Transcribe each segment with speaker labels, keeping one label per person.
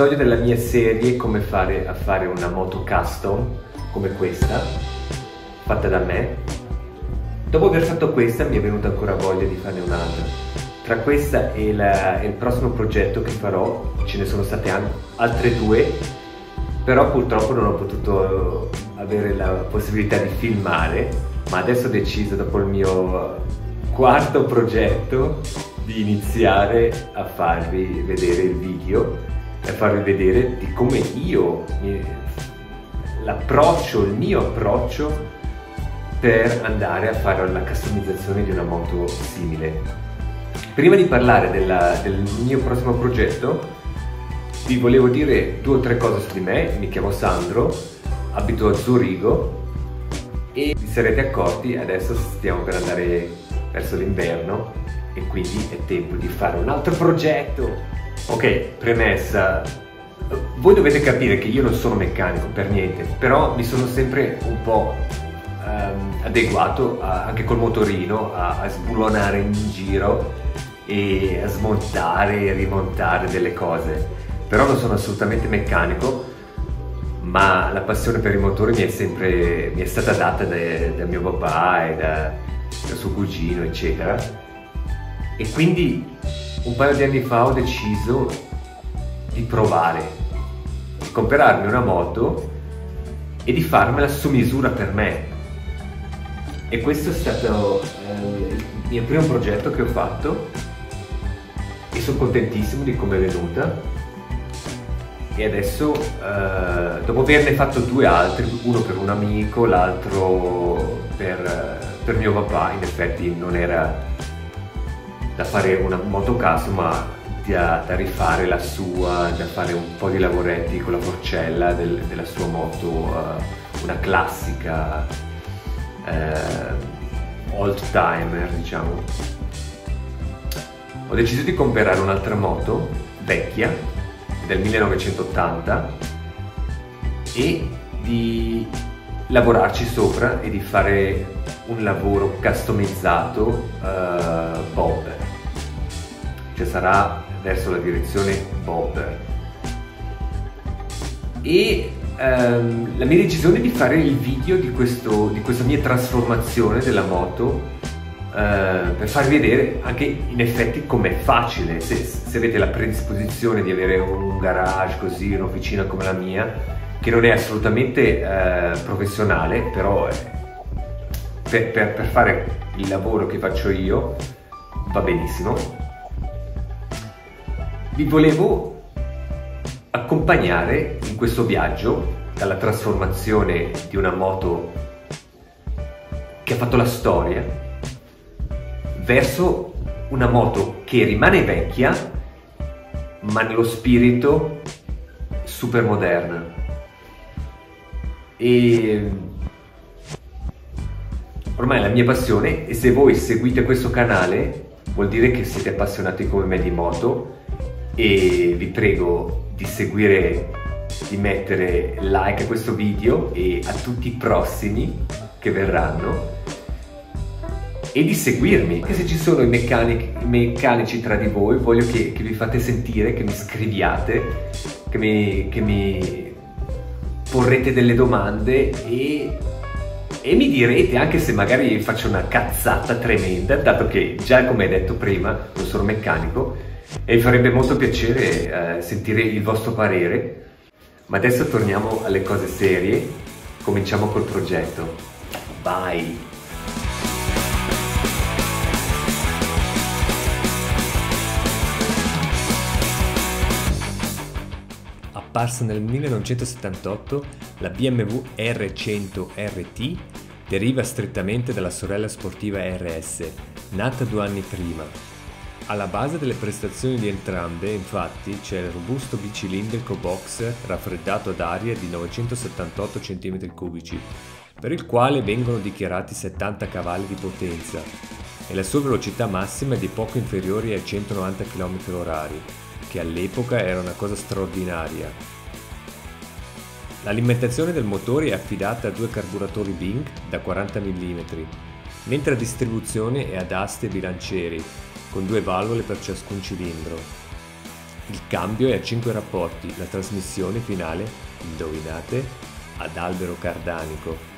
Speaker 1: episodio della mia serie come fare a fare una moto custom come questa, fatta da me. Dopo aver fatto questa mi è venuta ancora voglia di farne un'altra. Tra questa e il prossimo progetto che farò ce ne sono state altre due, però purtroppo non ho potuto avere la possibilità di filmare, ma adesso ho deciso, dopo il mio quarto progetto, di iniziare a farvi vedere il video e farvi vedere di come il mio approccio per andare a fare la customizzazione di una moto simile. Prima di parlare del mio prossimo progetto, vi volevo dire 2 o 3 cose su di me. Mi chiamo Sandro, abito a Zurigo e vi sarete accorti, adesso stiamo per andare verso l'inverno e quindi è tempo di fare un altro progetto. Ok, premessa, voi dovete capire che io non sono meccanico per niente, però mi sono sempre un po' adeguato anche col motorino a sbullonare in giro e a smontare e rimontare delle cose. Però non sono assolutamente meccanico, ma la passione per i motori mi è stata data da mio papà e da suo cugino, eccetera. E quindi un paio di anni fa ho deciso di provare, di comprarmi una moto e di farmela su misura per me. E questo è stato il mio primo progetto che ho fatto e sono contentissimo di come è venuta. E adesso, dopo averne fatto 2 altri, uno per un amico, l'altro per mio papà, in effetti non era da fare una moto custom, ma da rifare la sua, da fare un po' di lavoretti con la forcella della sua moto, una classica old timer, diciamo. Ho deciso di comprare un'altra moto vecchia del 1980 e di lavorarci sopra e di fare un lavoro customizzato bob, cioè sarà verso la direzione bob. E la mia decisione di fare il video di questa mia trasformazione della moto, per farvi vedere anche in effetti com'è facile, se avete la predisposizione di avere un garage così, un'officina come la mia, che non è assolutamente professionale, però per fare il lavoro che faccio io va benissimo. Vi volevo accompagnare in questo viaggio dalla trasformazione di una moto che ha fatto la storia verso una moto che rimane vecchia ma nello spirito super moderna. E ormai è la mia passione, e se voi seguite questo canale vuol dire che siete appassionati come me di moto, e vi prego di seguire, di mettere like a questo video e a tutti i prossimi che verranno, e di seguirmi. Anche se ci sono i meccanici tra di voi, voglio che vi fate sentire, che mi scriviate, che mi porrete delle domande e mi direte, anche se magari faccio una cazzata tremenda, dato che già, come detto prima, non sono meccanico, e mi farebbe molto piacere sentire il vostro parere. Ma adesso torniamo alle cose serie, cominciamo col progetto. Vai! Apparsa nel 1978, la BMW R100 RT deriva strettamente dalla sorella sportiva RS, nata 2 anni prima. Alla base delle prestazioni di entrambe, infatti, c'è il robusto bicilindrico boxer raffreddato ad aria di 978 cm3, per il quale vengono dichiarati 70 cavalli di potenza, e la sua velocità massima è di poco inferiore ai 190 km/h, che all'epoca era una cosa straordinaria. L'alimentazione del motore è affidata a 2 carburatori Bing da 40 mm, mentre la distribuzione è ad aste e bilancieri, con 2 valvole per ciascun cilindro. Il cambio è a 5 rapporti, la trasmissione finale, indovinate, ad albero cardanico.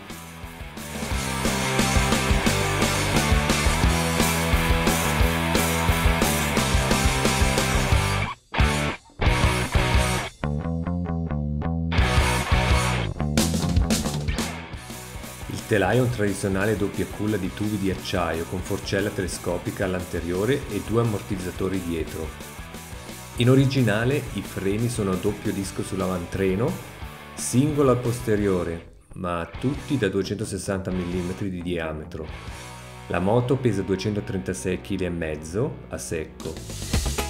Speaker 1: Il telaio è un tradizionale doppia culla di tubi di acciaio con forcella telescopica all'anteriore e 2 ammortizzatori dietro. In originale i freni sono a doppio disco sull'avantreno, singolo al posteriore, ma tutti da 260 mm di diametro. La moto pesa 236,5 kg a secco.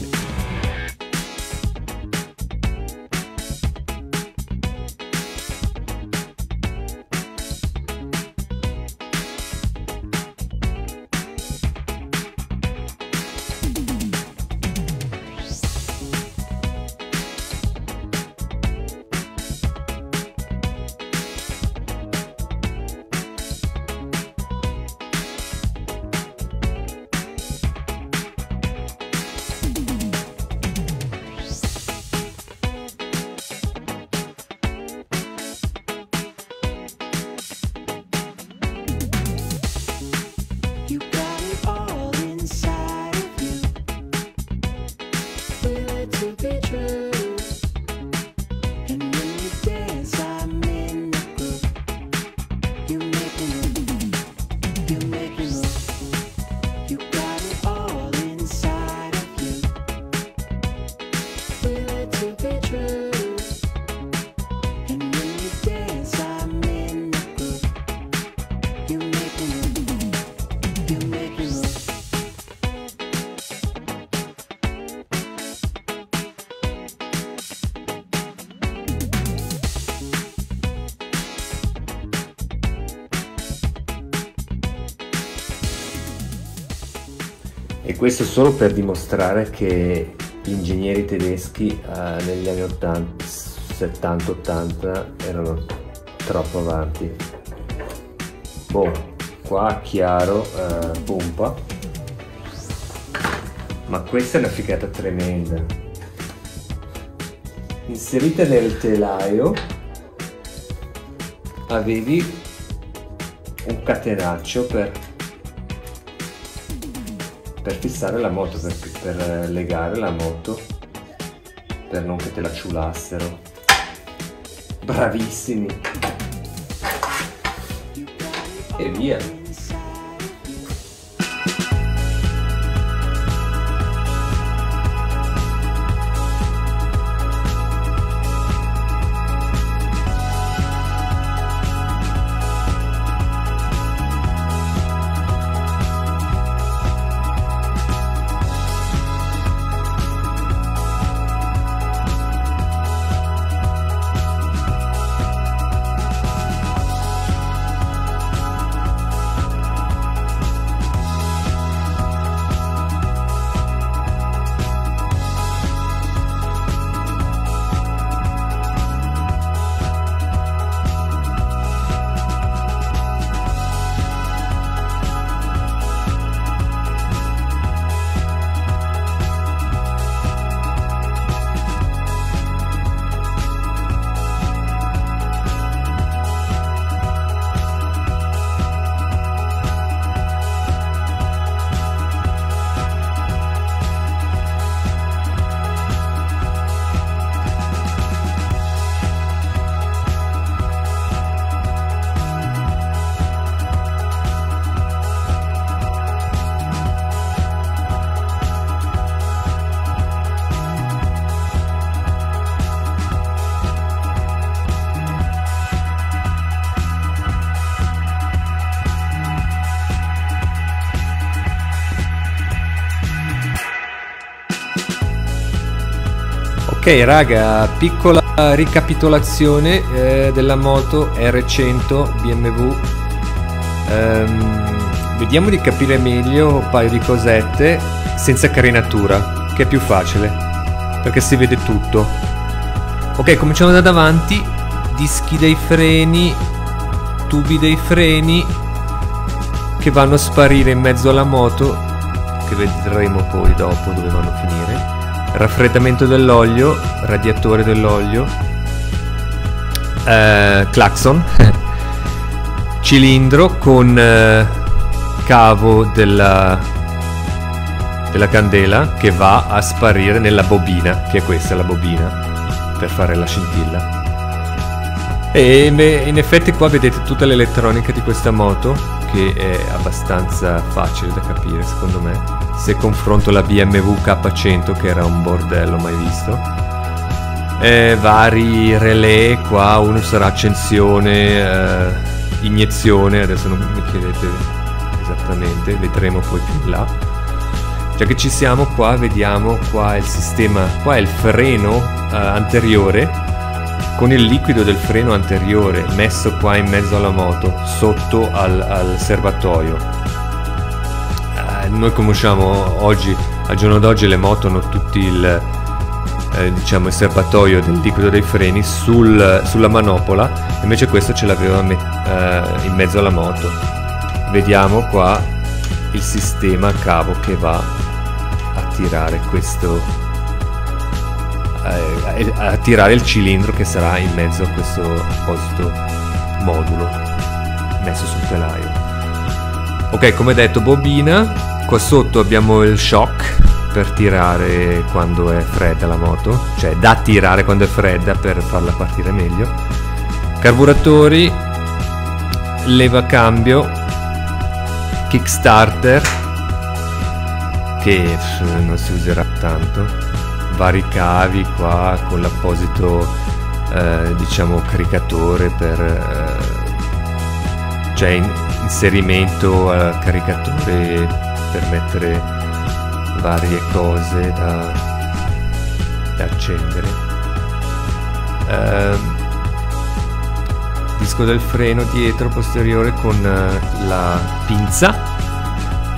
Speaker 1: E questo solo per dimostrare che gli ingegneri tedeschi negli anni 70-80 erano troppo avanti. Boh, qua chiaro, pompa, ma questa è una figata tremenda. Inserita nel telaio avevi un catenaccio per fissare la moto, per legare la moto, per non che te la ciulassero. Bravissimi! E via! Ok raga, piccola ricapitolazione della moto R100 BMW. Vediamo di capire meglio un paio di cosette senza carenatura, che è più facile perché si vede tutto. Ok, cominciamo da davanti. Dischi dei freni, tubi dei freni che vanno a sparire in mezzo alla moto, che vedremo poi dopo dove vanno a finire. raffreddamento dell'olio, radiatore dell'olio, clacson, cilindro con cavo della candela che va a sparire nella bobina, che è questa la bobina per fare la scintilla. E in effetti qua vedete tutta l'elettronica di questa moto, che è abbastanza facile da capire secondo me, se confronto la BMW K100 che era un bordello mai visto. Vari relè qua, uno sarà accensione, iniezione, adesso non mi chiedete esattamente, vedremo poi più in là. Già che ci siamo qua, vediamo qua il sistema, qua è il freno anteriore, con il liquido del freno anteriore messo qua in mezzo alla moto, sotto al serbatoio. Noi conosciamo oggi, al giorno d'oggi, le moto hanno tutti il serbatoio del liquido dei freni sulla manopola, invece questo ce l'aveva in mezzo alla moto. Vediamo qua il sistema a cavo che va a tirare questo, a tirare il cilindro che sarà in mezzo a questo apposito modulo messo sul telaio. Ok, come detto, bobina. Qua sotto abbiamo il shock per tirare quando è fredda la moto, cioè da tirare quando è fredda per farla partire meglio. Carburatori, leva cambio, kickstarter che non si userà tanto, vari cavi qua con l'apposito caricatore per cioè inserimento al caricatore per mettere varie cose da accendere. Disco del freno dietro posteriore con la pinza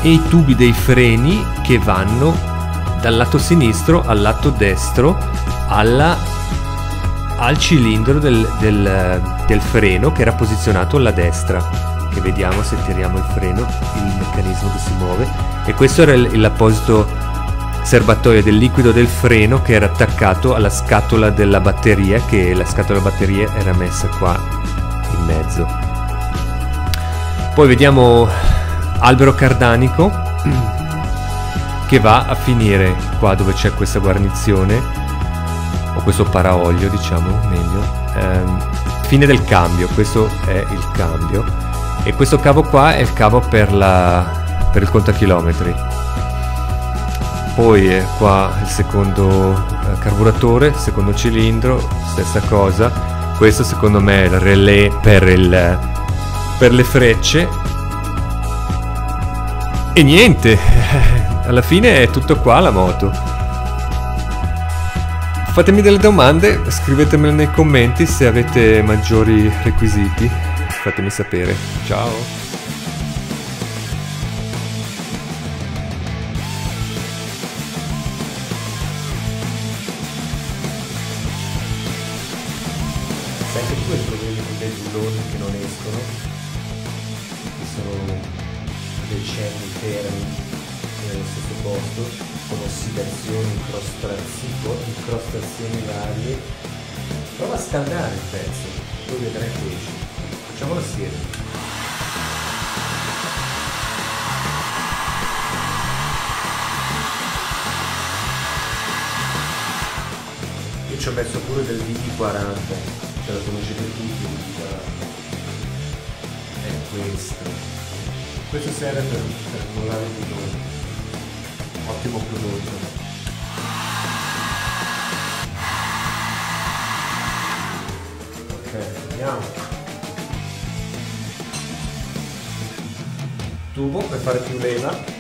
Speaker 1: e i tubi dei freni che vanno dal lato sinistro al lato destro al cilindro del freno che era posizionato alla destra, che vediamo se tiriamo il freno, il meccanismo che si muove. E questo era l'apposito serbatoio del liquido del freno che era attaccato alla scatola della batteria, che la scatola della batteria era messa qua in mezzo. Poi vediamo albero cardanico che va a finire qua dove c'è questa guarnizione, o questo paraolio diciamo meglio, fine del cambio. Questo è il cambio e questo cavo qua è il cavo per il contachilometri. Poi qua il secondo carburatore, secondo cilindro, stessa cosa. Questo secondo me è il relè per le frecce. E niente, alla fine è tutto qua la moto. Fatemi delle domande, scrivetemele nei commenti se avete maggiori requisiti, fatemi sapere. Ciao! Sai che tu hai problemi con dei bulloni che non escono, che sono decenni fermi nello stesso posto, con ossidazioni, incrostazioni varie. Prova a scaldare il pezzo, poi vedrai che esce. Facciamolo assieme. Io ci ho messo pure del VD40, ce la conoscete tutti, il VD40. È questo. Questo serve per mollare il bullone. Ottimo prodotto. Ok, andiamo. Tubo per fare più leva.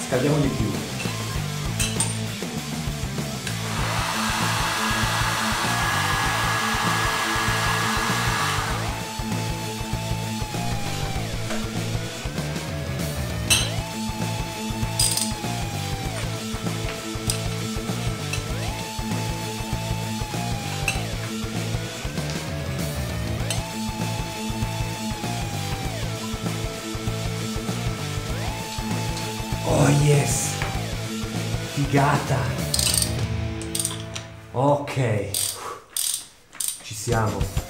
Speaker 1: Scaldiamo di più.
Speaker 2: Yes! Figata! Ok, ci siamo.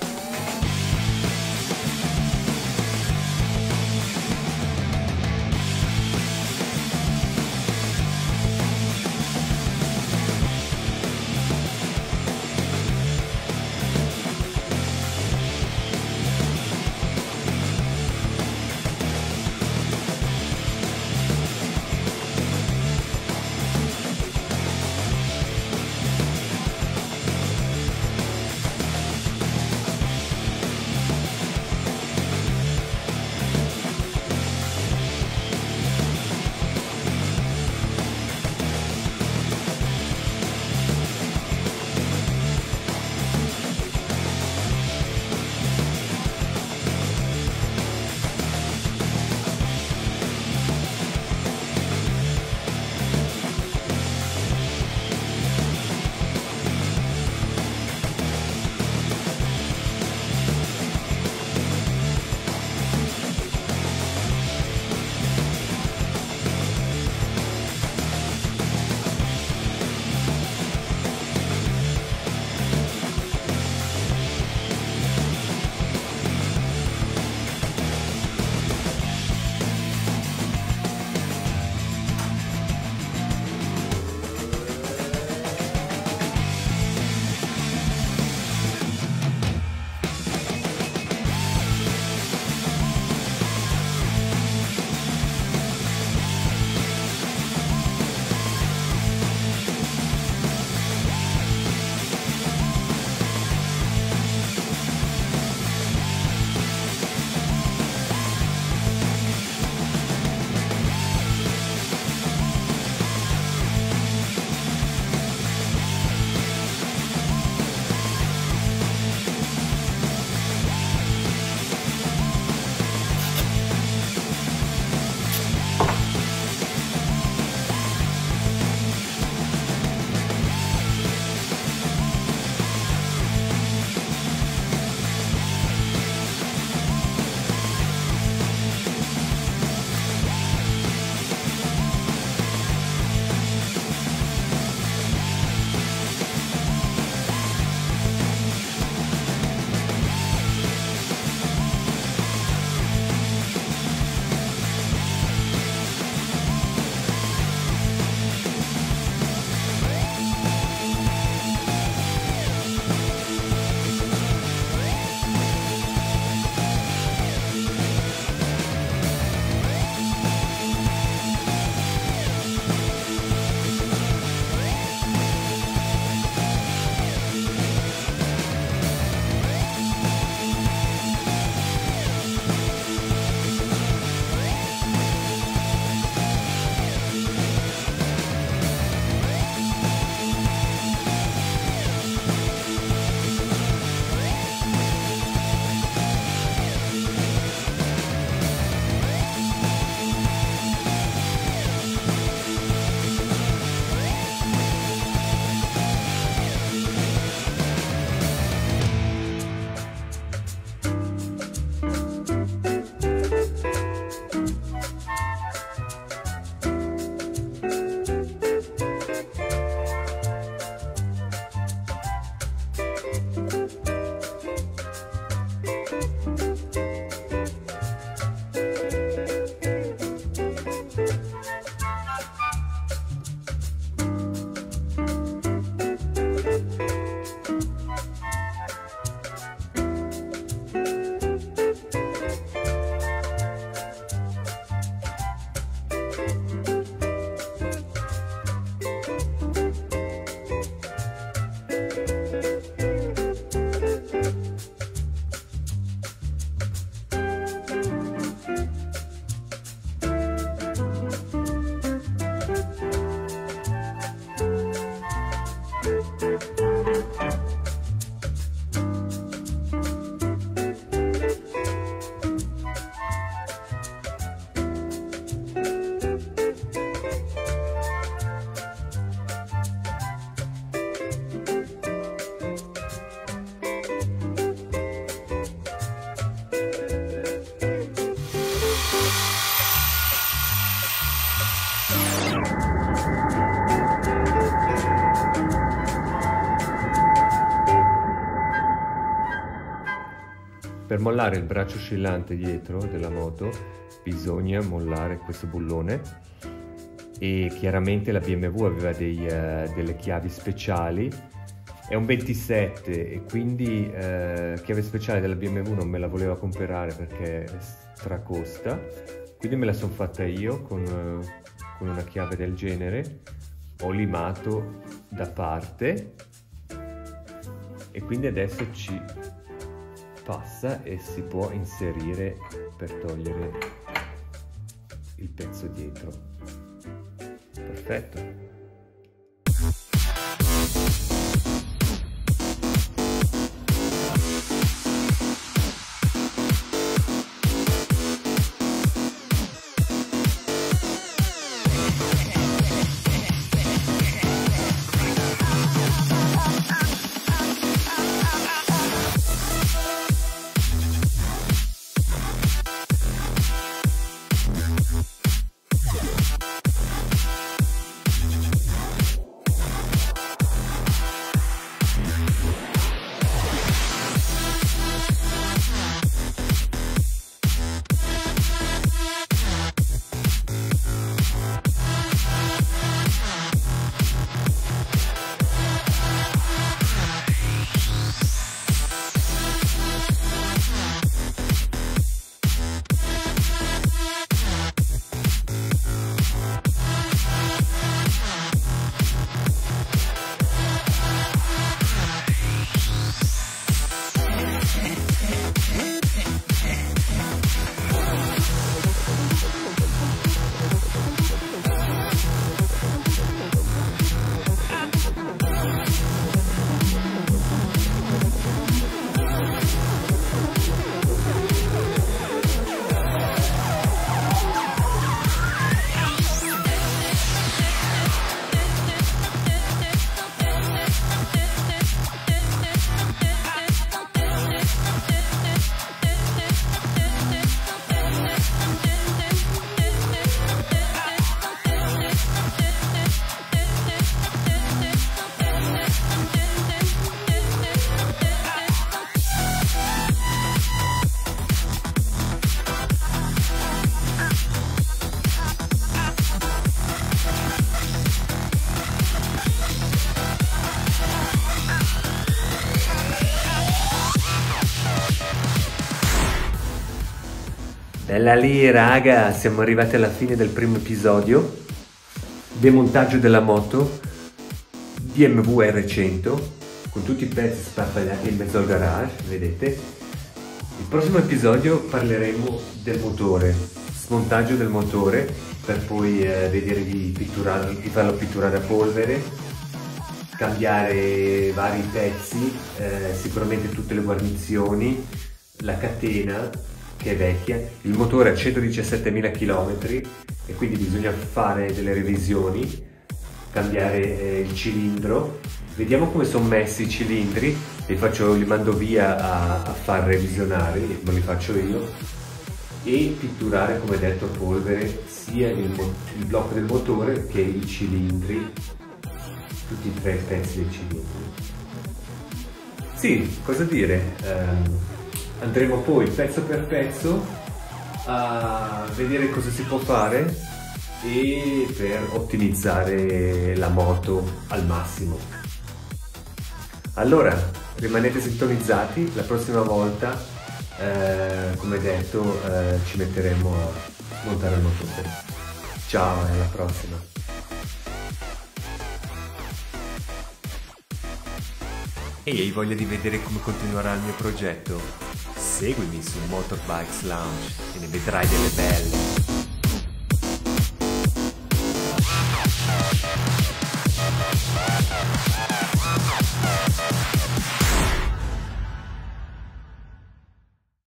Speaker 1: Per mollare il braccio oscillante dietro della moto bisogna mollare questo bullone, e chiaramente la BMW aveva delle chiavi speciali. È un 27 e quindi chiave speciale della BMW non me la voleva comprare perché stracosta, quindi me la sono fatta io con una chiave del genere. Ho limato da parte e quindi adesso ci passa e si può inserire per togliere il pezzo dietro. Perfetto. Bella lì raga, siamo arrivati alla fine del primo episodio. Demontaggio della moto BMW R100 con tutti i pezzi sparpagliati in mezzo al garage, vedete. Il prossimo episodio parleremo del motore, smontaggio del motore, per poi vedere di farlo pitturare a polvere, cambiare vari pezzi, sicuramente tutte le guarnizioni, la catena che è vecchia, il motore ha 117.000 km e quindi bisogna fare delle revisioni, cambiare il cilindro. Vediamo come sono messi i cilindri, li mando via a far revisionare, non li faccio io, e pitturare come detto a polvere sia il blocco del motore che i cilindri, tutti e tre i pezzi dei cilindri. Sì, cosa dire? Andremo poi pezzo per pezzo a vedere cosa si può fare e per ottimizzare la moto al massimo. Allora, rimanete sintonizzati, la prossima volta, come detto, ci metteremo a montare il motore. Ciao, alla prossima! E hai voglia di vedere come continuerà il mio progetto? Seguimi su Motorbikes Lounge e ne vedrai delle belle!